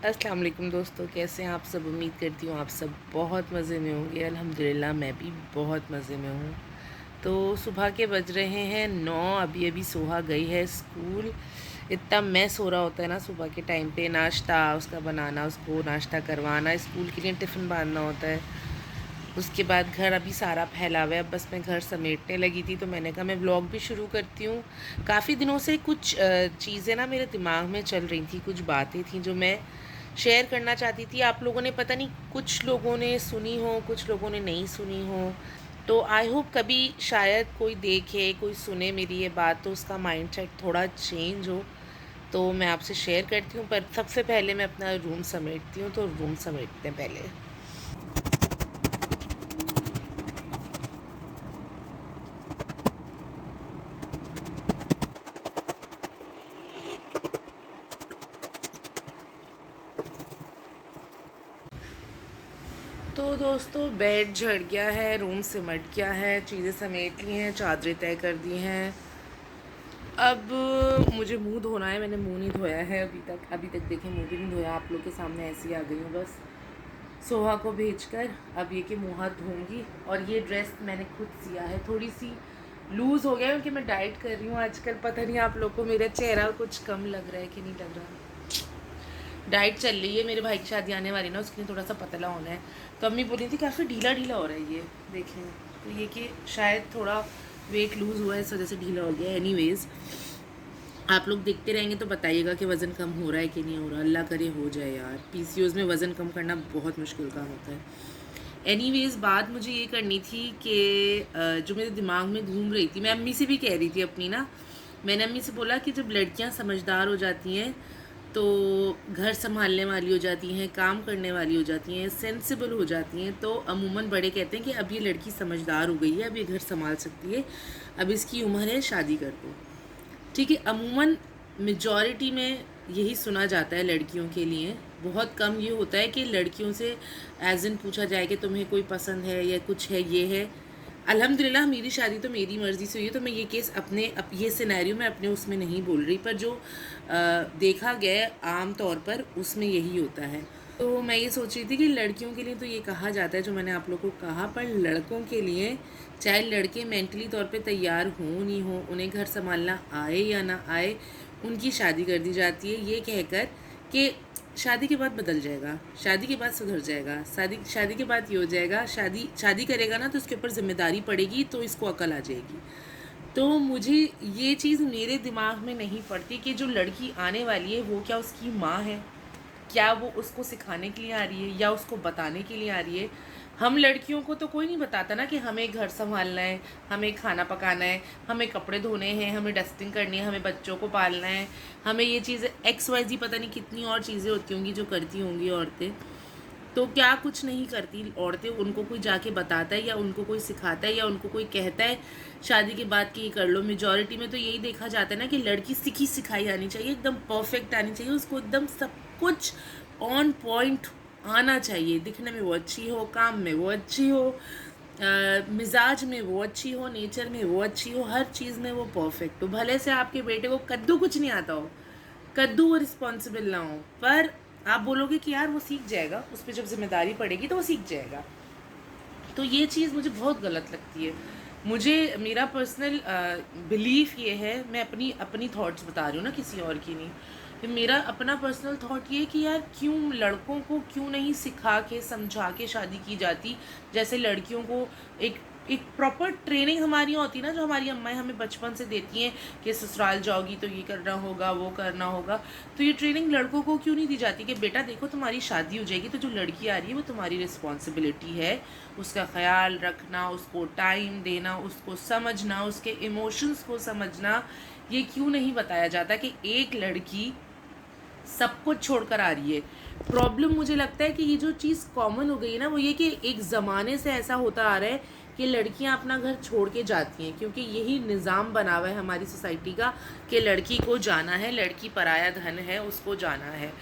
अस्सलाम वालेकुम दोस्तों, कैसे हैं आप सब। उम्मीद करती हूँ आप सब बहुत मज़े में होंगे। अल्हम्दुलिल्लाह मैं भी बहुत मज़े में हूँ। तो सुबह के बज रहे हैं 9। अभी अभी सोहा गई है स्कूल। इतना मैस हो रहा होता है ना सुबह के टाइम पे, नाश्ता उसका बनाना, उसको नाश्ता करवाना, स्कूल के लिए टिफ़िन बांधना होता है। उसके बाद घर अभी सारा फैला हुआ है। अब बस मैं घर समेटने लगी थी तो मैंने कहा मैं व्लॉग भी शुरू करती हूँ। काफ़ी दिनों से कुछ चीज़ें ना मेरे दिमाग में चल रही थी, कुछ बातें थी जो मैं शेयर करना चाहती थी। आप लोगों ने पता नहीं, कुछ लोगों ने सुनी हो, कुछ लोगों ने नहीं सुनी हो। तो आई होप कभी शायद कोई देखे, कोई सुने मेरी ये बात, तो उसका माइंडसेट थोड़ा चेंज हो। तो मैं आपसे शेयर करती हूँ, पर सबसे पहले मैं अपना रूम समेटती हूँ। तो रूम समेटते हैं पहले। तो दोस्तों, बेड झड़ गया है, रूम सिमट गया है, चीज़ें समेट ली हैं, चादरें तय कर दी हैं। अब मुझे मुंह धोना है। मैंने मुंह नहीं धोया है अभी तक देखिए, मुंह भी नहीं धोया। आप लोग के सामने ऐसे ही आ गई हूँ बस सोहा को भेजकर। अब ये कि मुँह हाथ धोऊंगी। और ये ड्रेस मैंने खुद सिया है, थोड़ी सी लूज़ हो गया क्योंकि मैं डाइट कर रही हूँ आजकल। पता नहीं आप लोग को मेरा चेहरा कुछ कम लग रहा है कि नहीं लग रहा। डाइट चल रही है, मेरे भाई की शादी आने वाली ना, उसके लिए थोड़ा सा पतला होना है। तो अम्मी बोली थी काफ़ी ढीला ढीला हो रहा है ये, देखें। तो ये कि शायद थोड़ा वेट लूज़ हुआ है, इस वजह से ढीला हो गया। एनीवेज़, आप लोग देखते रहेंगे तो बताइएगा कि वज़न कम हो रहा है कि नहीं हो रहा। अल्लाह करे हो जाए यार। पीसीओज़ में वज़न कम करना बहुत मुश्किल काम होता है। एनीवेज़, बात मुझे ये करनी थी कि जो मेरे दिमाग में घूम रही थी, मैं अम्मी से भी कह रही थी अपनी ना। मैंने अम्मी से बोला कि जब लड़कियां समझदार हो जाती हैं तो घर संभालने वाली हो जाती हैं, काम करने वाली हो जाती हैं, सेंसिबल हो जाती हैं, तो अमूमन बड़े कहते हैं कि अब ये लड़की समझदार हो गई है, अब ये घर संभाल सकती है, अब इसकी उम्र है, शादी कर दो। ठीक है, अमूमन मेजॉरिटी में यही सुना जाता है लड़कियों के लिए। बहुत कम ये होता है कि लड़कियों से एज इन पूछा जाए कि तुम्हें कोई पसंद है या कुछ है, ये है। अल्हम्दुलिल्लाह मेरी शादी तो मेरी मर्ज़ी से हुई है, तो मैं ये केस ये सिनेरियो मैं अपने उसमें नहीं बोल रही, पर जो देखा गया आम तौर पर उसमें यही होता है। तो मैं ये सोच रही थी कि लड़कियों के लिए तो ये कहा जाता है जो मैंने आप लोगों को कहा, पर लड़कों के लिए, चाहे लड़के मेंटली तौर पे तैयार हों नहीं हों, उन्हें घर संभालना आए या ना आए, उनकी शादी कर दी जाती है ये कहकर कि शादी के बाद बदल जाएगा, शादी के बाद सुधर जाएगा, शादी के बाद ये हो जाएगा, शादी करेगा ना तो उसके ऊपर जिम्मेदारी पड़ेगी, तो इसको अकल आ जाएगी। तो मुझे ये चीज़ मेरे दिमाग में नहीं पड़ती कि जो लड़की आने वाली है वो क्या उसकी माँ है, क्या वो उसको सिखाने के लिए आ रही है या उसको बताने के लिए आ रही है। हम लड़कियों को तो कोई नहीं बताता ना कि हमें घर संभालना है, हमें खाना पकाना है, हमें कपड़े धोने हैं, हमें डस्टिंग करनी है, हमें बच्चों को पालना है, हमें ये चीज़ें XYZ पता नहीं कितनी और चीज़ें होती होंगी जो करती होंगी औरतें। तो क्या कुछ नहीं करती औरतें, उनको कोई जाके बताता है या उनको कोई सिखाता है या उनको कोई कहता है शादी के बाद कि ये कर लो। मेजॉरिटी में तो यही देखा जाता है ना कि लड़की सीखी सिखाई आनी चाहिए, एकदम परफेक्ट आनी चाहिए, उसको एकदम सब कुछ ऑन पॉइंट आना चाहिए, दिखने में वो अच्छी हो, काम में वो अच्छी हो, मिजाज में वो अच्छी हो, नेचर में वो अच्छी हो, हर चीज़ में वो परफेक्ट हो। भले से आपके बेटे को कद्दू कुछ नहीं आता हो, कद्दू वो रिस्पॉन्सिबल ना हो, पर आप बोलोगे कि यार वो सीख जाएगा, उस पर जब जिम्मेदारी पड़ेगी तो वो सीख जाएगा। तो ये चीज़ मुझे बहुत गलत लगती है। मुझे मेरा पर्सनल बिलीफ ये है, मैं अपनी अपनी थॉट्स बता रही हूँ ना, किसी और की नहीं। तो मेरा अपना पर्सनल थॉट ये है कि यार क्यों लड़कों को क्यों नहीं सिखा के समझा के शादी की जाती, जैसे लड़कियों को एक एक प्रॉपर ट्रेनिंग हमारी होती है ना, जो हमारी अम्माएं हमें बचपन से देती हैं कि ससुराल जाओगी तो ये करना होगा, वो करना होगा। तो ये ट्रेनिंग लड़कों को क्यों नहीं दी जाती कि बेटा देखो तुम्हारी शादी हो जाएगी तो जो लड़की आ रही है वो तुम्हारी रिस्पॉन्सिबिलिटी है, उसका ख्याल रखना, उसको टाइम देना, उसको समझना, उसके इमोशंस को समझना। ये क्यों नहीं बताया जाता कि एक लड़की सब कुछ छोड़कर आ रही है। प्रॉब्लम मुझे लगता है कि ये जो चीज़ कॉमन हो गई है ना, वो ये कि एक ज़माने से ऐसा होता आ रहा है कि लड़कियां अपना घर छोड़ के जाती हैं, क्योंकि यही निज़ाम बना हुआ है हमारी सोसाइटी का कि लड़की को जाना है, लड़की पराया धन है, उसको जाना है।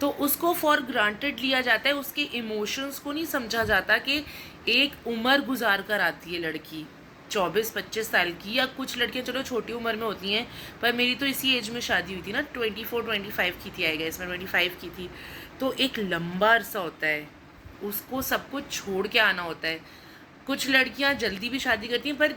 तो उसको फॉर ग्रांटेड लिया जाता है, उसके इमोशंस को नहीं समझा जाता कि एक उम्र गुजार कर आती है लड़की। 24-25 साल की, या कुछ लड़कियां चलो छोटी उम्र में होती हैं, पर मेरी तो इसी एज में शादी हुई थी ना, 24-25 की थी, आई गेस मैं 25 की थी। तो एक लंबा अरसा होता है, उसको सब कुछ छोड़ के आना होता है। कुछ लड़कियां जल्दी भी शादी करती हैं, पर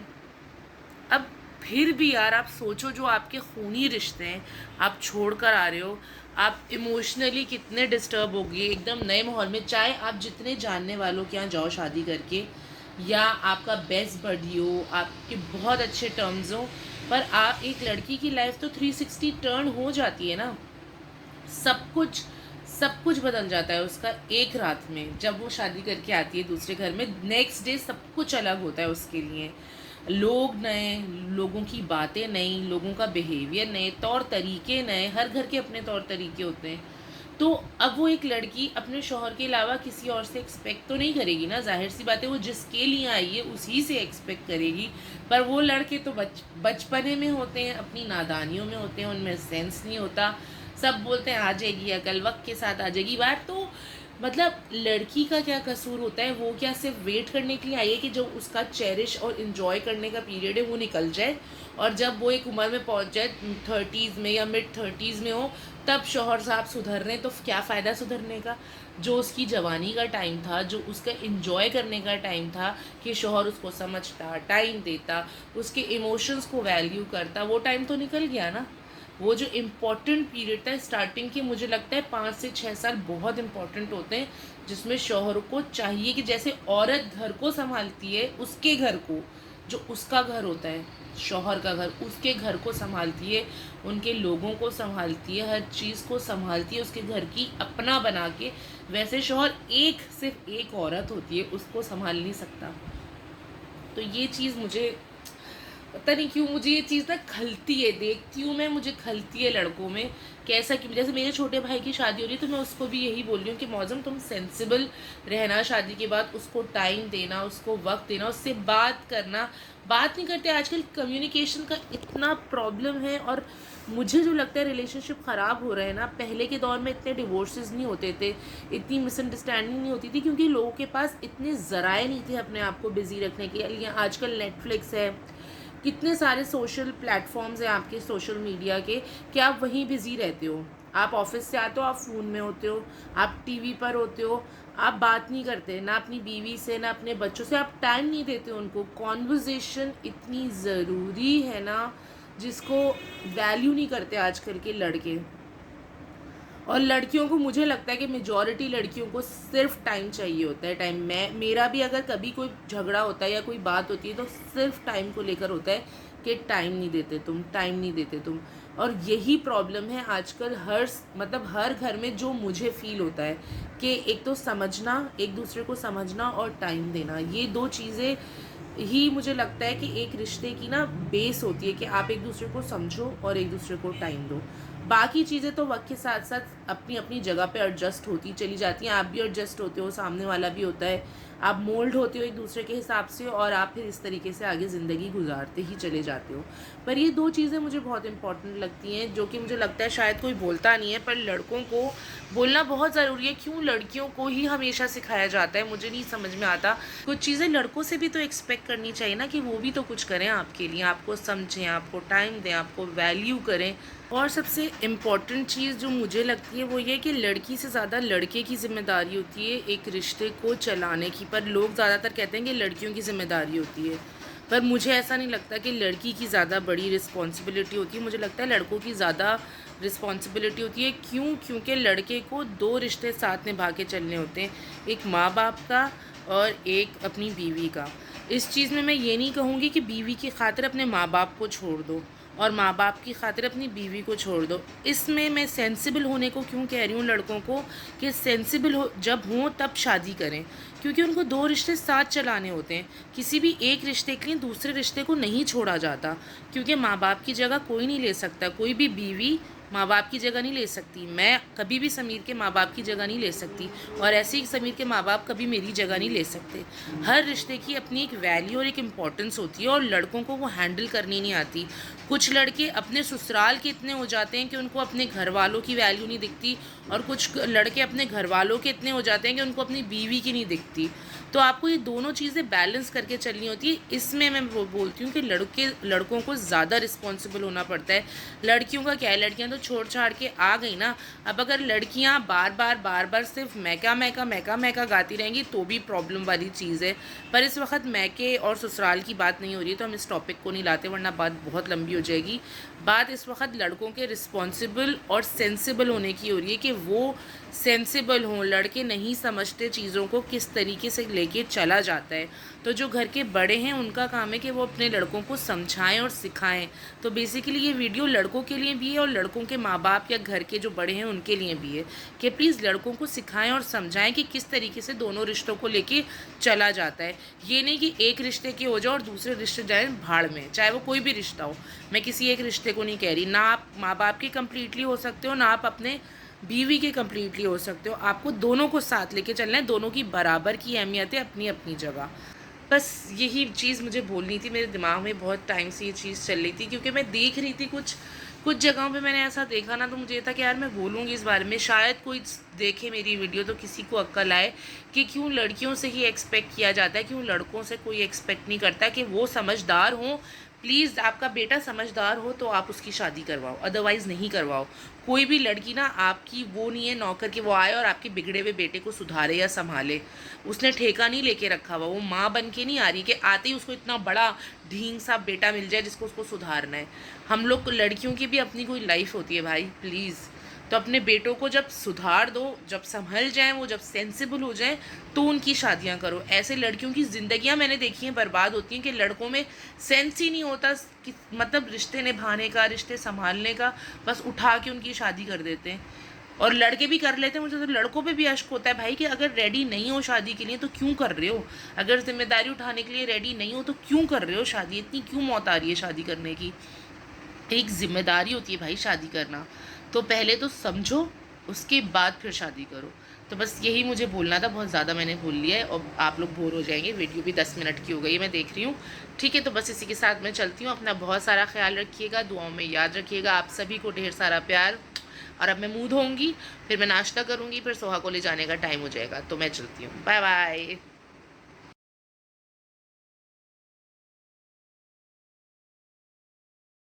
अब फिर भी यार आप सोचो, जो आपके खूनी रिश्ते हैं आप छोड़ कर आ रहे हो, आप इमोशनली कितने डिस्टर्ब होगी एकदम नए माहौल में। चाहे आप जितने जानने वालों के यहाँ जाओ शादी करके, या आपका बेस्ट बडी हो, आपके बहुत अच्छे टर्म्स हो, पर आप एक लड़की की लाइफ तो 360 टर्न हो जाती है ना। सब कुछ सब कुछ बदल जाता है उसका एक रात में। जब वो शादी करके आती है दूसरे घर में, नेक्स्ट डे सब कुछ अलग होता है उसके लिए। लोग नए, लोगों की बातें नई, लोगों का बिहेवियर नए, तौर तरीके नए, हर घर के अपने तौर तरीके होते हैं। तो अब वो एक लड़की अपने शौहर के अलावा किसी और से एक्सपेक्ट तो नहीं करेगी ना, जाहिर सी बात है, वो जिसके लिए आई है उसी से एक्सपेक्ट करेगी। पर वो लड़के तो बचपने में होते हैं, अपनी नादानियों में होते हैं, उनमें सेंस नहीं होता। सब बोलते हैं आ जाएगी अकल, वक्त के साथ आ जाएगी बात। तो मतलब लड़की का क्या कसूर होता है? वो क्या सिर्फ वेट करने के लिए आई है कि जो उसका चेरिश और इन्जॉय करने का पीरियड है वो निकल जाए, और जब वो एक उम्र में पहुंच जाए 30s में या मिड 30s में हो, तब शौहर साहब सुधर रहे, तो क्या फ़ायदा सुधरने का? जो उसकी जवानी का टाइम था, जो उसका इन्जॉय करने का टाइम था, कि शौहर उसको समझता, टाइम देता, उसके इमोशंस को वैल्यू करता, वो टाइम तो निकल गया ना। वो जो इम्पॉर्टेंट पीरियड था स्टार्टिंग के, मुझे लगता है 5 से 6 साल बहुत इम्पॉर्टेंट होते हैं, जिसमें शौहर को चाहिए कि जैसे औरत घर को संभालती है, उसके घर को, जो उसका घर होता है, शौहर का घर, उसके घर को संभालती है, उनके लोगों को संभालती है, हर चीज़ को संभालती है, उसके घर की अपना बना के, वैसे शौहर सिर्फ एक औरत होती है, उसको संभाल नहीं सकता। तो ये चीज़ मुझे पता नहीं क्यों, मुझे ये चीज़ ना खलती है, देखती हूँ मैं, मुझे खलती है लड़कों में। कैसा कि जैसे मेरे छोटे भाई की शादी हो रही है, तो मैं उसको भी यही बोल रही हूँ कि मौजम तुम सेंसिबल रहना, शादी के बाद उसको टाइम देना, उसको वक्त देना, उससे बात करना। बात नहीं करते आजकल, कम्युनिकेशन का इतना प्रॉब्लम है। और मुझे जो लगता है रिलेशनशिप ख़राब हो रहे हैं ना, पहले के दौर में इतने डिवोर्सेस नहीं होते थे, इतनी मिसअंडरस्टैंडिंग नहीं होती थी, क्योंकि लोगों के पास इतने ज़राए नहीं थे अपने आप को बिज़ी रखने के लिए। आजकल नेटफ्लिक्स है, कितने सारे सोशल प्लेटफॉर्म्स हैं आपके सोशल मीडिया के, कि आप वहीं बिज़ी रहते हो। आप ऑफिस से आते हो, आप फ़ोन में होते हो, आप टीवी पर होते हो, आप बात नहीं करते ना अपनी बीवी से, ना अपने बच्चों से, आप टाइम नहीं देते उनको। कॉन्वर्जेसन इतनी ज़रूरी है ना, जिसको वैल्यू नहीं करते आजकल के लड़के। और लड़कियों को, मुझे लगता है कि मेजॉरिटी लड़कियों को सिर्फ टाइम चाहिए होता है। टाइम, मेरा भी अगर कभी कोई झगड़ा होता है या कोई बात होती है, तो सिर्फ टाइम को लेकर होता है कि टाइम नहीं देते तुम, टाइम नहीं देते तुम। और यही प्रॉब्लम है आजकल मतलब हर घर में, जो मुझे फील होता है कि एक तो समझना, एक दूसरे को समझना और टाइम देना, ये दो चीज़ें ही मुझे लगता है कि एक रिश्ते की ना बेस होती है, कि आप एक दूसरे को समझो और एक दूसरे को टाइम दो। बाकी चीज़ें तो वक्त के साथ साथ अपनी अपनी जगह पे एडजस्ट होती चली जाती हैं। आप भी एडजस्ट होते हो, सामने वाला भी होता है, आप मोल्ड होते हो एक दूसरे के हिसाब से, और आप फिर इस तरीके से आगे ज़िंदगी गुजारते ही चले जाते हो। पर ये दो चीज़ें मुझे बहुत इंपॉर्टेंट लगती हैं, जो कि मुझे लगता है शायद कोई बोलता नहीं है, पर लड़कों को बोलना बहुत ज़रूरी है। क्यों लड़कियों को ही हमेशा सिखाया जाता है, मुझे नहीं समझ में आता। कुछ चीज़ें लड़कों से भी तो एक्सपेक्ट करनी चाहिए ना, कि वो भी तो कुछ करें आपके लिए, आपको समझें, आपको टाइम दें, आपको वैल्यू करें। और सबसे इम्पॉर्टेंट चीज़ जो मुझे लगती है वो ये कि लड़की से ज़्यादा लड़के की ज़िम्मेदारी होती है एक रिश्ते को चलाने की। पर लोग ज़्यादातर कहते हैं कि लड़कियों की ज़िम्मेदारी होती है, पर मुझे ऐसा नहीं लगता कि लड़की की ज़्यादा बड़ी रिस्पॉन्सिबिलिटी होती है। मुझे लगता है लड़कों की ज़्यादा रिस्पॉन्सिबिलिटी होती है। क्यों? क्योंकि लड़के को दो रिश्ते साथ निभा के चलने होते हैं, एक माँ बाप का और एक अपनी बीवी का। इस चीज़ में मैं ये नहीं कहूँगी कि बीवी की खातिर अपने माँ बाप को छोड़ दो और माँ बाप की खातिर अपनी बीवी को छोड़ दो। इसमें मैं सेंसिबल होने को क्यों कह रही हूँ लड़कों को, कि सेंसिबल हो जब हों तब शादी करें, क्योंकि उनको दो रिश्ते साथ चलाने होते हैं। किसी भी एक रिश्ते के लिए दूसरे रिश्ते को नहीं छोड़ा जाता, क्योंकि माँ बाप की जगह कोई नहीं ले सकता। कोई भी बीवी माँ बाप की जगह नहीं ले सकती। मैं कभी भी समीर के माँ बाप की जगह नहीं ले सकती, और ऐसे ही समीर के माँ बाप कभी मेरी जगह नहीं ले सकते। हर रिश्ते की अपनी एक वैल्यू और एक इम्पॉर्टेंस होती है, और लड़कों को वो हैंडल करनी नहीं आती। कुछ लड़के अपने ससुराल के इतने हो जाते हैं कि उनको अपने घर वालों की वैल्यू नहीं दिखती, और कुछ लड़के अपने घर वालों के इतने हो जाते हैं कि उनको अपनी बीवी की नहीं दिखती। तो आपको ये दोनों चीज़ें बैलेंस करके चलनी होती है। इसमें मैं वो बोलती हूँ कि लड़कों को ज़्यादा रिस्पॉन्सिबल होना पड़ता है। लड़कियों का क्या है, लड़कियाँ तो छोड़ छाड़ के आ गई ना। अब अगर लड़कियाँ बार बार सिर्फ मैका गाती रहेंगी तो भी प्रॉब्लम वाली चीज़ है। पर इस वक्त मैके और ससुराल की बात नहीं हो रही है, तो हम इस टॉपिक को नहीं लाते, वरना बात बहुत लंबी हो जाएगी। बात इस वक्त लड़कों के रिस्पॉन्सिबल और सेंसिबल होने की हो रही है कि वो सेंसिबल हों। लड़के नहीं समझते चीज़ों को किस तरीके से लेके चला जाता है। तो जो घर के बड़े हैं उनका काम है कि वो अपने लड़कों को समझाएं और सिखाएं। तो बेसिकली ये वीडियो लड़कों के लिए भी है और लड़कों के माँ बाप या घर के जो बड़े हैं उनके लिए भी है कि प्लीज़ लड़कों को सिखाएं और समझाएं कि किस तरीके से दोनों रिश्तों को लेके चला जाता है। ये नहीं कि एक रिश्ते के हो जाओ और दूसरे रिश्ते जाए भाड़ में, चाहे वो कोई भी रिश्ता हो। मैं किसी एक रिश्ते को नहीं कह रही, ना आप माँ बाप के कम्प्लीटली हो सकते हो, ना आप अपने बीवी के कम्प्लीटली हो सकते हो। आपको दोनों को साथ लेके चलना है, दोनों की बराबर की अहमियत है अपनी अपनी जगह। बस यही चीज़ मुझे बोलनी थी, मेरे दिमाग में बहुत टाइम से ये चीज़ चल रही थी, क्योंकि मैं देख रही थी कुछ जगहों पे मैंने ऐसा देखा ना, तो मुझे ये था कि यार मैं बोलूँगी इस बारे में, शायद कोई देखे मेरी वीडियो तो किसी को अक्ल आए कि क्यों लड़कियों से ही एक्सपेक्ट किया जाता है, क्यों लड़कों से कोई एक्सपेक्ट नहीं करता कि वो समझदार हों। प्लीज़ आपका बेटा समझदार हो तो आप उसकी शादी करवाओ, अदरवाइज़ नहीं करवाओ। कोई भी लड़की ना आपकी वो नहीं है नौकर कि वो आए और आपके बिगड़े हुए बेटे को सुधारे या संभाले। उसने ठेका नहीं लेके रखा हुआ, वो माँ बन के नहीं आ रही कि आते ही उसको इतना बड़ा ढींग सा बेटा मिल जाए जिसको उसको सुधारना है। हम लोग लड़कियों की भी अपनी कोई लाइफ होती है भाई, प्लीज़। तो अपने बेटों को जब सुधार दो, जब संभल जाएं वो, जब सेंसिबल हो जाएं, तो उनकी शादियां करो। ऐसे लड़कियों की ज़िंदगियां मैंने देखी हैं बर्बाद होती हैं कि लड़कों में सेंस ही नहीं होता कि मतलब रिश्ते निभाने का, रिश्ते संभालने का, बस उठा के उनकी शादी कर देते हैं। और लड़के भी कर लेते हैं। मुझे तो लड़कों पे भी अश्क होता है भाई कि अगर रेडी नहीं हो शादी के लिए तो क्यों कर रहे हो? अगर जिम्मेदारी उठाने के लिए रेडी नहीं हो तो क्यों कर रहे हो शादी? इतनी क्यों मौत आ रही है शादी करने की? एक जिम्मेदारी होती है भाई शादी करना, तो पहले तो समझो, उसके बाद फिर शादी करो। तो बस यही मुझे बोलना था, बहुत ज़्यादा मैंने बोल लिया है और आप लोग बोर हो जाएंगे। वीडियो भी 10 मिनट की हो गई है, मैं देख रही हूँ। ठीक है, तो बस इसी के साथ मैं चलती हूँ। अपना बहुत सारा ख्याल रखिएगा, दुआओं में याद रखिएगा। आप सभी को ढेर सारा प्यार। और अब मैं मुँह धोऊँगी, फिर मैं नाश्ता करूँगी, फिर सोहा को ले जाने का टाइम हो जाएगा, तो मैं चलती हूँ। Bye bye.